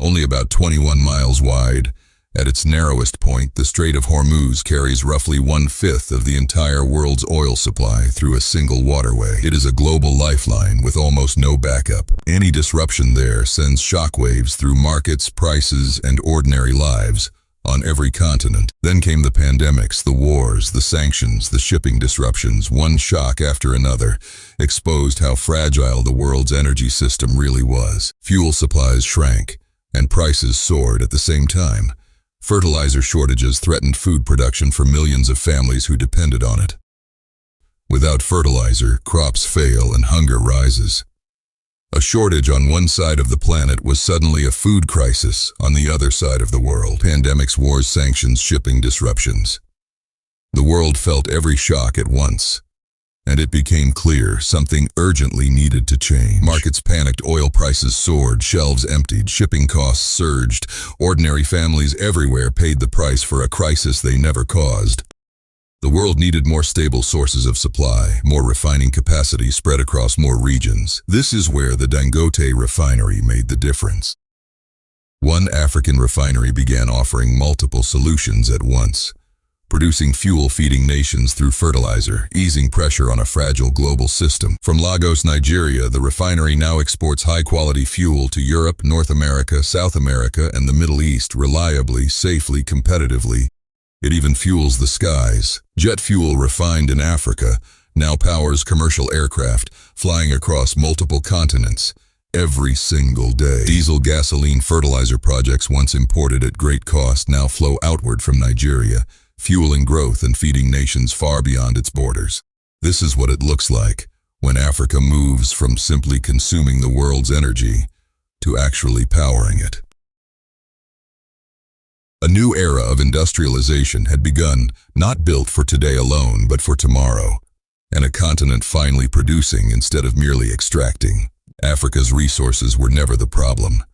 only about 21 miles wide. At its narrowest point, the Strait of Hormuz carries roughly 1/5 of the entire world's oil supply through a single waterway. It is a global lifeline with almost no backup. Any disruption there sends shockwaves through markets, prices, and ordinary lives on every continent. Then came the pandemics, the wars, the sanctions, the shipping disruptions. One shock after another exposed how fragile the world's energy system really was. Fuel supplies shrank, and prices soared at the same time. Fertilizer shortages threatened food production for millions of families who depended on it. Without fertilizer, crops fail and hunger rises. A shortage on one side of the planet was suddenly a food crisis on the other side of the world. Pandemics, wars, sanctions, shipping disruptions. The world felt every shock at once, and it became clear something urgently needed to change. Markets panicked, oil prices soared, shelves emptied, shipping costs surged. Ordinary families everywhere paid the price for a crisis they never caused. The world needed more stable sources of supply, more refining capacity spread across more regions. This is where the Dangote Refinery made the difference. One African refinery began offering multiple solutions at once, producing fuel feeding nations through fertilizer, easing pressure on a fragile global system. From Lagos, Nigeria, the refinery now exports high-quality fuel to Europe, North America, South America, and the Middle East reliably, safely, competitively. It even fuels the skies. Jet fuel refined in Africa now powers commercial aircraft flying across multiple continents every single day. Diesel, gasoline, fertilizer projects once imported at great cost now flow outward from Nigeria, fueling growth and feeding nations far beyond its borders. This is what it looks like when Africa moves from simply consuming the world's energy to actually powering it. A new era of industrialization had begun, not built for today alone, but for tomorrow, and a continent finally producing instead of merely extracting. Africa's resources were never the problem.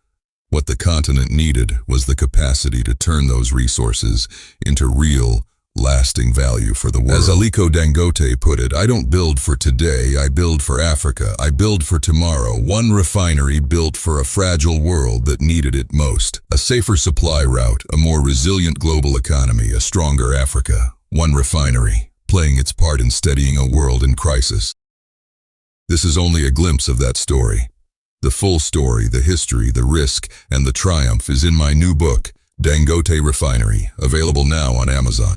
What the continent needed was the capacity to turn those resources into real, lasting value for the world. As Aliko Dangote put it, "I don't build for today, I build for Africa. I build for tomorrow." One refinery built for a fragile world that needed it most. A safer supply route, a more resilient global economy, a stronger Africa. One refinery, playing its part in steadying a world in crisis. This is only a glimpse of that story. The full story, the history, the risk, and the triumph is in my new book, Dangote Refinery, available now on Amazon.